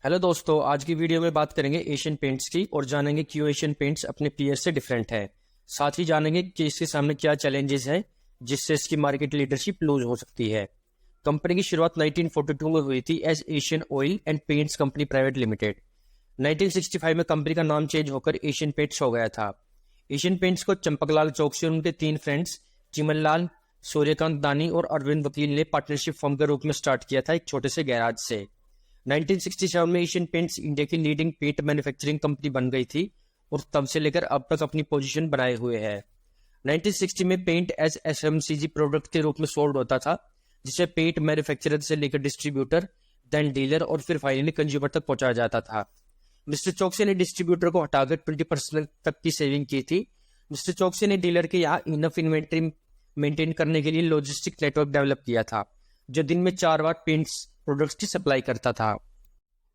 Hello दोस्तों, आज की वीडियो में बात करेंगे एशियन पेंट्स की और जानेंगे क्यों एशियन पेंट्स अपने पीयर से डिफरेंट है। साथ ही जानेंगे कि इसके सामने क्या चैलेंजेस हैं जिससे इसकी मार्केट लीडरशिप लूज हो सकती है। कंपनी की शुरुआत 1942 में हुई थी as Asian Oil and Paints Company Private Limited. 1965 में कंपनी का नाम चेंज होकर एशियन पेंट्स हो गया था। एशियन पेंट्स को चंपकलाल चौकसी और उनके 3 फ्रेंड्स चिमनलाल, सूर्यकांत दानी और अरविंद वकील ने पार्टनरशिप फर्म के रूप में स्टार्ट किया था एक छोटे से गैराज से। 1967 में एशियन पेंट्स इंडिया की लीडिंग पेंट मैन्युफैक्चरिंग कंपनी बन गई थी और तब से लेकर अब तक अपनी पोजीशन बनाए हुए है। 1960 में पेंट एज एफएमसीजी प्रोडक्ट के रूप में सोल्ड होता था, जिसे पेंट मैन्युफैक्चरर से लेकर डिस्ट्रीब्यूटर, देन डीलर और फिर फाइनली कंज्यूमर तक पहुंचाया जाता था। मिस्टर चौकसी ने डिस्ट्रीब्यूटर को हटाकर 20% तक की सेविंग की थी। मिस्टर चौकसी ने डीलर के यहाँ इनफ इन्वेंट्री मेंटेन करने के लिए लॉजिस्टिक नेटवर्क डेवलप किया था, जो दिन में 4 बार पेंट्स प्रोडक्ट्स की सप्लाई करता था।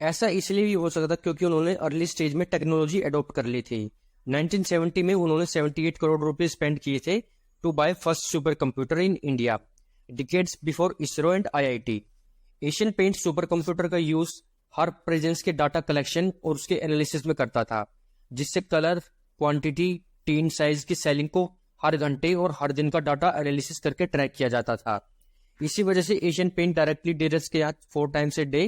ऐसा इसलिए भी हो सकता क्योंकि उन्होंने अर्ली स्टेज में टेक्नोलॉजी अडॉप्ट कर ली थी। 1970 में उन्होंने 78 करोड़ रुपए स्पेंड किए थे to buy first super computer in India, decades before ISRO and IIT. Asian Paint super computer का यूज हर प्रेजेंस के डाटा कलेक्शन और उसके एनालिसिस में करता था, जिससे कलर, क्वांटिटी, टीन साइज की सेलिंग को हर घंटे और हर दिन का डाटा एनालिसिस करके ट्रैक किया जाता था। इसी वजह से एशियन पेंट डायरेक्टली डीलर्स के यहाँ 4 टाइम्स ए डे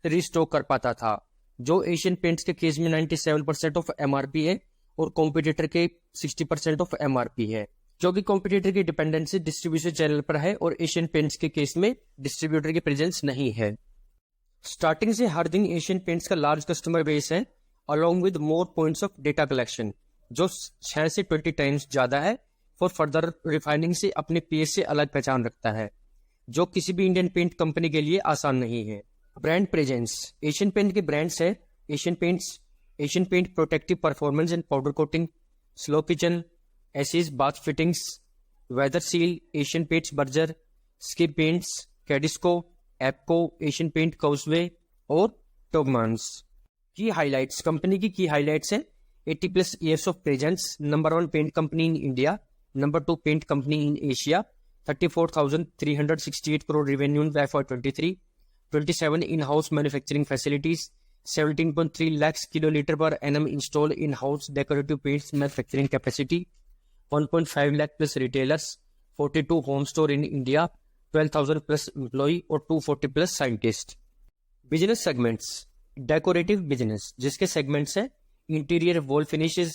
रीस्टॉक कर पाता था, जो एशियन पेंट्स के केस में 97% ऑफ एमआरपी है और कॉम्पिटिटर के 60% ऑफ एमआरपी है, जो कि कॉम्पिटिटर की डिपेंडेंसी डिस्ट्रीब्यूशन चैनल पर है और एशियन पेंट्स के केस में डिस्ट्रीब्यूटर की प्रेजेंस नहीं है। स्टार्टिंग से हर दिन एशियन पेंट्स का लार्ज कस्टमर बेस है, along with more points of data collection, जो 6 से 20 टाइम्स ज्यादा है। फॉर फर्दर रिफाइनिंग से अपने पीएस से अलग पहचान रखता है, जो किसी भी इंडियन पेंट कंपनी के लिए आसान नहीं है। ब्रांड प्रेजेंस, एशियन पेंट के ब्रांड्स है Asian paints, Asian paint protective performance and powder coating, slow kitchen, एसिस bath fittings, weather seal, Asian paints Berger, skip paints, कैडिस्को, एपको, एशियन पेंट काउसवे और टोगमांस। की हाइलाइट्स, कंपनी की highlights है 80+ years of presence, number 1 paint company in India, number 2 paint company in Asia, 34,368 crore revenue in FY23, 27 in-house manufacturing facilities, 17.3 lakhs kiloliter per annum installed in-house decorative paints manufacturing capacity, 1.5 lakh plus retailers, 42 home store in India, 12,000 plus employee और 240 plus scientists. Business segments, decorative business, जिसके segments है interior wall finishes,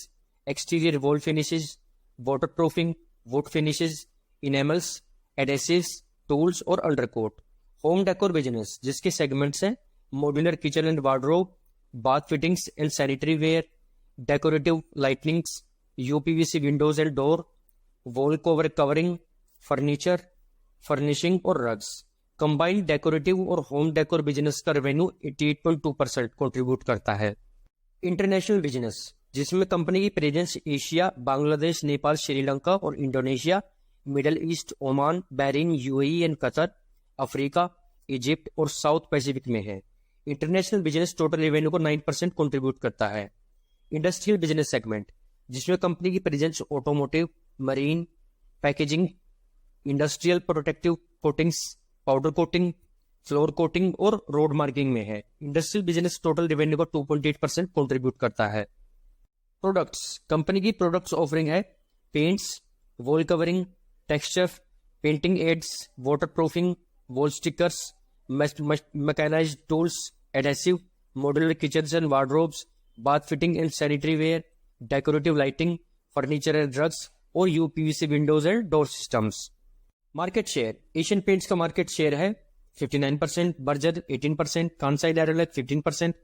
exterior wall finishes, waterproofing, wood finishes, enamels, adhesives, tools और undercoat. Home decor business, जिसके segments हैं modular kitchen and wardrobe, bath fittings and sanitary ware, decorative lightnings, UPVC windows and door, wall cover covering, furniture, furnishing और rugs. Combined decorative और home decor business का revenue 88.2% contribute करता है। International business, जिसमें company की presence Asia, Bangladesh, Nepal, Sri Lanka और Indonesia, Middle East, Oman, Bahrain, UAE and Qatar, Africa, Egypt और South Pacific में है। इंटरनेशनल बिजनेस टोटल रेवेन्यू को 9% कंट्रीब्यूट करता है। इंडस्ट्रियल बिजनेस सेगमेंट, जिसमें कंपनी की presence automotive, marine, packaging, industrial protective coatings, powder coating, floor coating और road marking में है। इंडस्ट्रियल बिजनेस टोटल रेवेन्यू को 2.8% कंट्रीब्यूट करता है। प्रोडक्ट्स, कंपनी की प्रोडक्ट्स ऑफरिंग है paints, wall covering, texture, painting aids, waterproofing, wall stickers, mechanised tools, adhesive, modular kitchens and wardrobes, bath fitting and sanitary ware, decorative lighting, furniture and drugs और UPVC windows and door systems. Market share, Asian paints का market share है 59%, Berger 18%, Kansai एरोलैक 15%,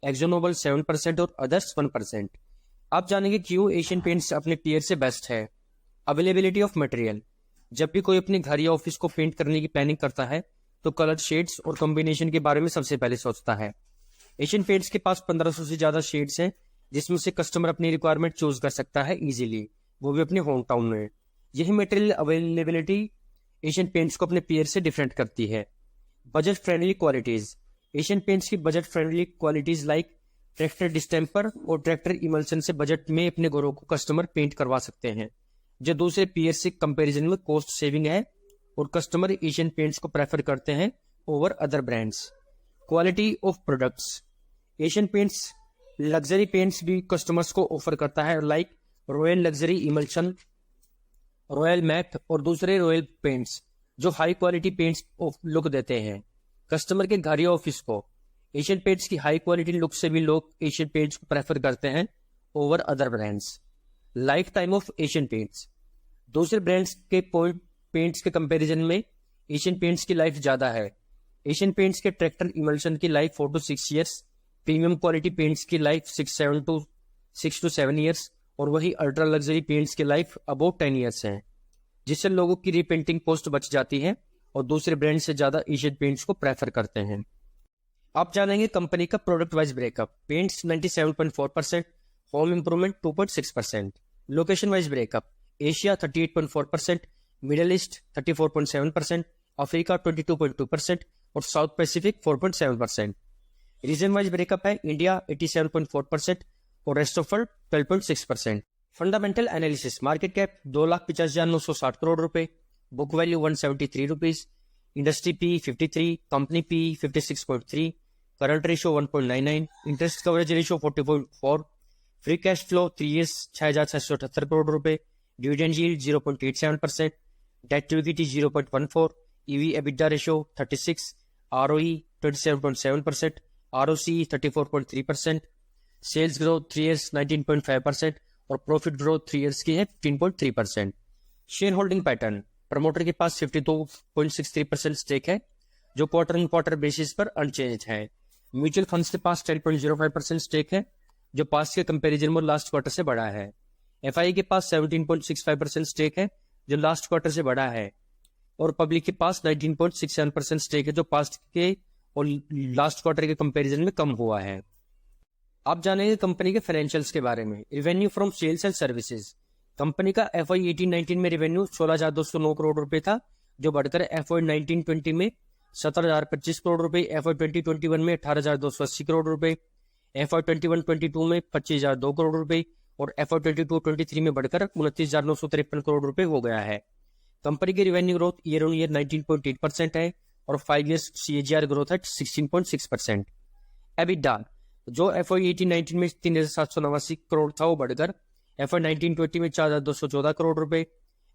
एक्जोनोबल 7% और others 1%। आप जानेंगे क्यों Asian paints अपने peer से best है। अवेलेबिलिटी ऑफ मटेरियल, जब भी कोई अपने घर या ऑफिस को पेंट करने की प्लानिंग करता है तो कलर शेड्स और कॉम्बिनेशन के बारे में सबसे पहले सोचता है। एशियन पेंट्स के पास 1500 से ज्यादा शेड्स हैं, जिसमें से कस्टमर अपनी रिक्वायरमेंट चूज कर सकता है इजीली, वो भी अपने होम टाउन में। यही मटेरियल अवेलेबिलिटी एशियन पेंट्स को अपने पीयर से डिफरेंट करती है। Budget friendly qualities, Asian paints की budget friendly qualities like tractor distemper और ट्रैक्टर इमल्सन से बजट में अपने घरों को कस्टमर पेंट करवा सकते हैं, जो दूसरे पीयर से कंपैरिजन में कॉस्ट सेविंग है और कस्टमर एशियन पेंट्स को प्रेफर करते हैं over other brands. Quality of products, Asian Paints luxury paints भी कस्टमर्स को ऑफर करता है, like Royal Luxury Emulsion, Royal Matt और दूसरे रॉयल पेंट्स जो हाई क्वालिटी पेंट्स लुक देते हैं कस्टमर के घर या ऑफिस को। एशियन पेंट्स की हाई क्वालिटी लुक से भी लोग एशियन पेंट्स को प्रेफर करते हैं over other brands. Life time of Asian paints, दूसरे ब्रांड्स के पेंट्स के कंपैरिजन में एशियन पेंट्स की लाइफ ज्यादा है। एशियन पेंट्स के ट्रैक्टर इमल्शन की life 4 to 6 years, premium quality paints की लाइफ 6 to 7 ईयर्स और वही अल्ट्रा लग्जरी पेंट्स की लाइफ अबाउट 10 ईयर्स है, जिससे लोगों की रीपेंटिंग कॉस्ट बच जाती है और दूसरे ब्रांड से ज्यादा एशियन पेंट्स को प्रेफर करते हैं। आप जानेंगे कंपनी का product wise breakup. Paints 97.4%, home improvement 2.6%। Location wise breakup, Asia 38.4%, Middle East 34.7%, Africa 22.2% और South Pacific 4.7%। Region wise breakup है, इंडिया 87.4% और rest of world 12.6%। Fundamental analysis, market cap 2,50,960 crore रुपए, book value 173 rupees, industry P 53, company P 56.3, current ratio 1.99, interest coverage ratio 40.4, free cash flow 3 years 6,678 crore रुपए, dividend yield 0.87%, debt to equity 0.14, EV EBITDA ratio 36, ROE 27.7%, ROC 34.3%, sales growth 3 years 19.5% और profit growth 3 years की है 15.3%। Share holding pattern, promoter के पास 52.63% stake है जो quarter on quarter basis पर unchange है। Mutual funds के पास 10.05% स्टेक है जो पास्ट के कंपैरिजन में लास्ट क्वार्टर से बढ़ा है। एफआई के पास 17.65% स्टेक है जो लास्ट क्वार्टर से बढ़ा है और पब्लिक के पास 19.67% स्टेक है जो पास्ट के और लास्ट क्वार्टर के कंपैरिजन में कम हुआ है। आप जानेंगे कंपनी के फाइनेंशियल्स के बारे में। Revenue from sales and services, company का FY 18-19 में रेवेन्यू 16,209 करोड़ रुपए था जो बढ़कर FY 19-20 में 17,025 करोड़ रुपए, FY 20-21 में 18,280 करोड़ रुपए, FY 21-22 में 25,002 करोड़ रुपए और FY 22-23 में बढ़कर 29,953 करोड़ रुपए हो गया है। कंपनी की revenue growth year on year 19.8% है और 5 ईयर्स CAGR ग्रोथ है 16.6%। एबिटा जो FY 18-19 में 3,789 करोड़ था वो बढ़कर FY 19-20 में 4,214 करोड़ रुपए,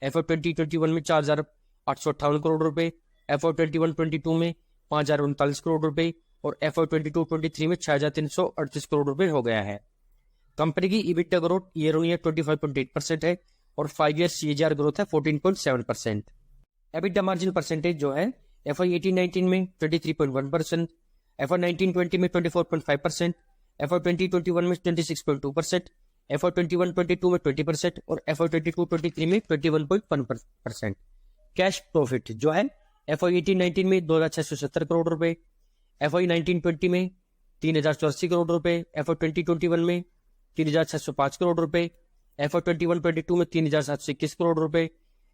FY 20-21 में 4,858 करोड़ रुपए, FY 21-22 में 5,039 करोड़ रुपए और FY 22-23 में 6,338 करोड़ रुपए हो गया है। कंपनी की EBITDA growth year on year 25.8% है और 5 ईयर CAGR ग्रोथ है 14.7%। EBITDA मार्जिन परसेंटेज जो है FY 18-19 में 23.1%, FY 19-20 में 24.5%, FY 20-21 में 26.2%, FY 21-22 में 20% और FY 22-23 में 21.1%। कैश प्रॉफिट जो है FY 18-19 में 2,670 करोड़ रुपए, FY 19-20 में 3,084 करोड़ रुपए, FY 20-21 में 3,605 करोड़ रुपए, FY 21-22 में 3,721 करोड़ रुपए,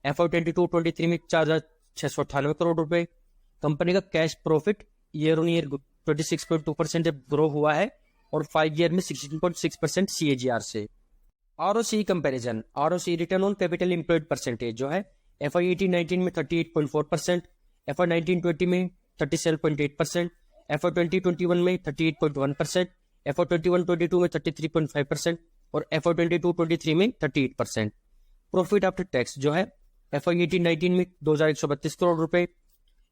FY 22-23 में 4,698 करोड़ रुपए। कंपनी का cash profit year on year 26.2% grow हुआ है और 5 ईयर में 16.6% CAGR से। ROCE comparison, ROCE return on capital employed percentage जो है FY 18-19 में 38.4%, FY 19-20 में 37.8%, FY 20-21 में 38.1%, FY 21-22 में 33.5% और FY 22-23 में 38%। प्रॉफिट आफ्टर टैक्स जो है FY 18-19 में 2,132 करोड़ रुपए,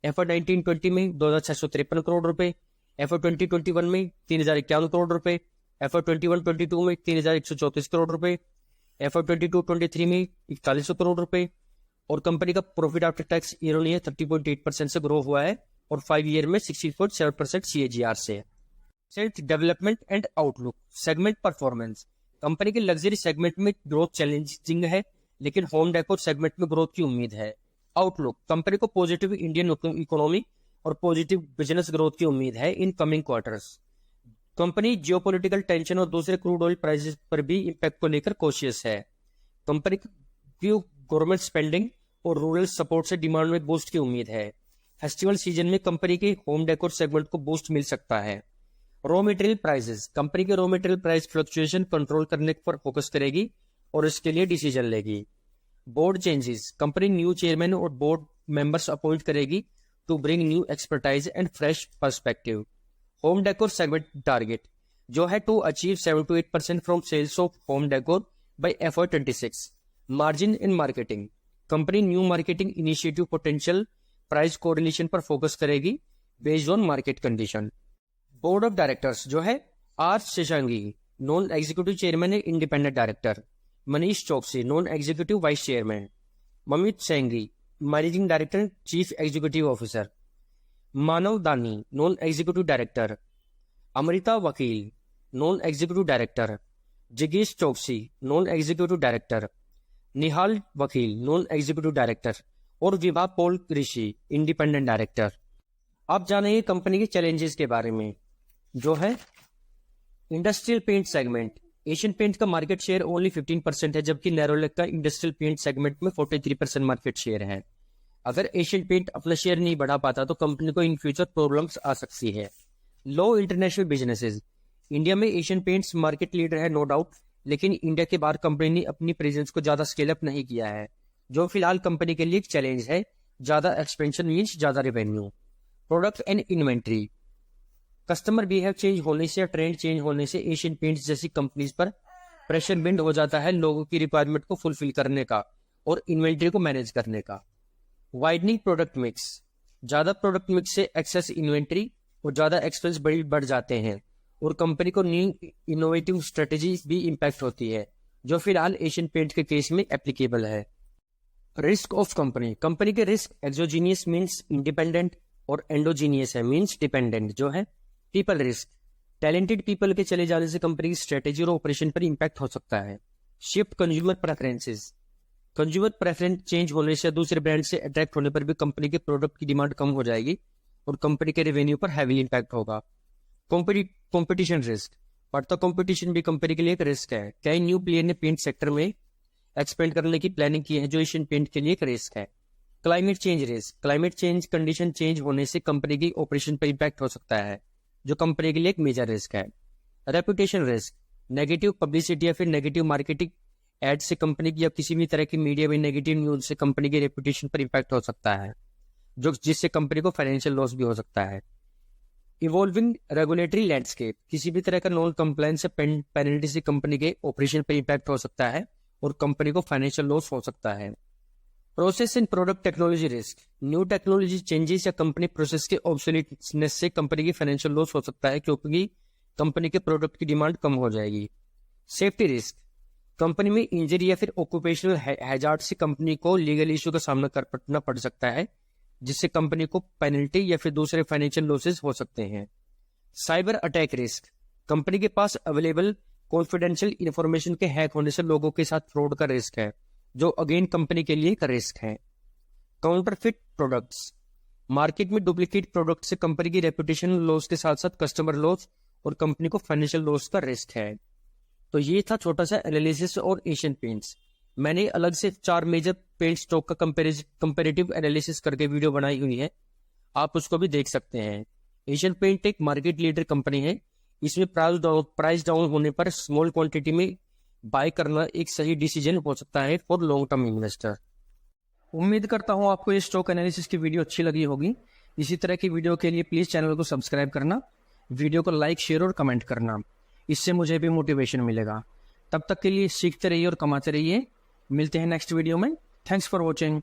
FY 19-20 में 2,653 करोड़ रुपए, FY 20-21 में 3,051 करोड़ रुपए, FY 21-22 में 3,134 करोड़ रुपए, FY 22-23 में 41 करोड़ रुपए और कंपनी का profit after tax year on year 30.8% से ग्रो हुआ है और 5 ईयर में 60.7% CAGR से। Self development and outlook, segment performance, company के लग्जरी सेगमेंट में ग्रोथ चैलेंजिंग है लेकिन होम डेकोर सेगमेंट में ग्रोथ की उम्मीद है। आउटलुक, कंपनी को पॉजिटिव इंडियन इकोनॉमी और पॉजिटिव बिजनेस ग्रोथ की उम्मीद है in coming quarters. Company geopolitical tension और दूसरे क्रूड ऑयल प्राइसेस पर भी इंपैक्ट को लेकर कॉशियस है। कंपनी की गवर्नमेंट स्पेंडिंग और रूरल सपोर्ट से डिमांड में बूस्ट की उम्मीद है। फेस्टिवल सीजन में कंपनी के होम डेकोर सेगमेंट को बूस्ट मिल सकता है। रॉ मटेरियल प्राइसेस, कंपनी के raw material price fluctuation control करने पर फोकस करेगी और इसके लिए डिसीजन लेगी। Board changes, company new chairman और बोर्ड मेंबर्स अपॉइंट करेगी to bring new expertise and fresh perspective. Home decor segment target, जो है to achieve 7 to 8% from sales of home decor by FY26। Margin in marketing, company new marketing initiative potential price correlation पर focus करेगी based on market condition. Board of directors जो है R Seshangi, non executive chairman है, independent director. Manish Choksi, non executive vice chairman. Amit Syngle, managing director, chief executive officer. Manav Dani, non executive director. Amrita वकील, non executive director. जिगेश चौकसी, non executive director. निहाल वकील, non executive director. और Vibha Paul ऋषि, independent director. अब जानिए company के challenges के बारे में। जो है industrial paint segment, Asian Paint का मार्केट शेयर ओनली 15% है, जबकि नैरोलैक का इंडस्ट्रियल पेंट सेगमेंट में 43% मार्केट शेयर है। अगर एशियन पेंट अपना शेयर नहीं बढ़ा पाता तो कंपनी को इन फ्यूचर प्रॉब्लम्स आ सकती है। लो इंटरनेशनल बिजनेसेस, इंडिया में एशियन पेंट्स मार्केट लीडर है नो डाउट, लेकिन इंडिया के बाहर कंपनी ने अपनी प्रेजेंस को ज्यादा स्केल अप नहीं किया है, जो फिलहाल कंपनी के लिए एक चैलेंज है। ज्यादा एक्सपेंशन मीन्स ज्यादा revenue. Product and inventory, customer behave change होने से या ट्रेंड चेंज होने से एशियन पेंट्स जैसी कंपनीज पर प्रेशर बिल्ड हो जाता है लोगों की रिक्वायरमेंट को फुलफिल करने का और इन्वेंट्री को मैनेज करने का। वाइडनिंग प्रोडक्ट मिक्स, ज्यादा प्रोडक्ट मिक्स से एक्सेस इन्वेंट्री और ज्यादा एक्सपेंस बढ़ जाते हैं और कंपनी को न्यू इनोवेटिव स्ट्रेटेजी भी इंपैक्ट होती है, जो फिलहाल एशियन पेंट के केस में एप्लीकेबल है। रिस्क ऑफ कंपनी, कंपनी के रिस्क एक्सोजीनियस मीन्स इंडिपेंडेंट और एंडोजीनियस है मीन्स डिपेंडेंट। जो है पीपल रिस्क, टैलेंटेड पीपल के चले जाने से कंपनी की स्ट्रेटेजी और ऑपरेशन पर इंपैक्ट हो सकता है। Shift consumer preferences, consumer preference change होने से दूसरे ब्रांड से अट्रैक्ट होने पर भी कंपनी के प्रोडक्ट की डिमांड कम हो जाएगी और कंपनी के रेवेन्यू पर हैवी इंपैक्ट होगा। कंपटीशन रिस्क, बढ़ता कंपटीशन भी कंपनी के लिए एक रिस्क है। कई न्यू प्लेयर ने पेंट सेक्टर में एक्सपेंड करने की प्लानिंग की है, जो एशियन पेंट के लिए एक रिस्क है। Climate change risk, climate change condition change होने से कंपनी की ऑपरेशन पर इंपैक्ट हो सकता है, जो कंपनी के लिए एक मेजर रिस्क है। रेपुटेशन रिस्क, नेगेटिव पब्लिसिटी या फिर नेगेटिव मार्केटिंग एड से कंपनी की या किसी भी तरह की मीडिया में नेगेटिव न्यूज से कंपनी की रेपुटेशन पर इंपैक्ट हो सकता है, जो जिससे कंपनी को फाइनेंशियल लॉस भी हो सकता है। इवॉल्विंग रेगुलेटरी लैंडस्केप, किसी भी तरह का नॉन कंप्लायंस से पेनल्टी से कंपनी के ऑपरेशन पर इंपैक्ट हो सकता है और कंपनी को फाइनेंशियल लॉस हो सकता है। Process and product technology risk, new technology changes या कंपनी प्रोसेस के ऑब्सोलीटनेस से कंपनी की फाइनेंशियल लॉस हो सकता है, क्योंकि कंपनी के प्रोडक्ट की डिमांड कम हो जाएगी। सेफ्टी रिस्क, कंपनी में इंजरी या फिर ऑक्यूपेशनल हैजार्ड से कंपनी को लीगल इश्यू का सामना करना पड़ सकता है, जिससे कंपनी को पेनल्टी या फिर दूसरे फाइनेंशियल लॉसेस हो सकते हैं। साइबर अटैक रिस्क, कंपनी के पास अवेलेबल कॉन्फिडेंशियल इंफॉर्मेशन के हैक होने से लोगों के साथ फ्रॉड का रिस्क है, जो अगेन कंपनी के लिए एक रिस्क है। काउंटरफिट प्रोडक्ट्स, मार्केट में डुप्लीकेट प्रोडक्ट से कंपनी की रेपुटेशन लॉस के साथ साथ कस्टमर लॉस और कंपनी को फाइनेंशियल लॉस का रिस्क है। तो ये था छोटा सा एनालिसिस और एशियन पेंट्स। मैंने अलग से 4 मेजर पेंट स्टॉक का कंपेरेटिव एनालिसिस करके वीडियो बनाई हुई है, आप उसको भी देख सकते हैं। एशियन पेंट एक मार्केट लीडर कंपनी है, इसमें प्राइस डाउन होने पर स्मॉल क्वांटिटी में बाय करना एक सही डिसीजन हो सकता है फॉर लॉन्ग टर्म इन्वेस्टर। उम्मीद करता हूं आपको ये स्टॉक एनालिसिस की वीडियो अच्छी लगी होगी। इसी तरह की वीडियो के लिए प्लीज चैनल को सब्सक्राइब करना, वीडियो को लाइक, शेयर और कमेंट करना, इससे मुझे भी मोटिवेशन मिलेगा। तब तक के लिए सीखते रहिए और कमाते रहिए। मिलते हैं नेक्स्ट वीडियो में। Thanks for watching.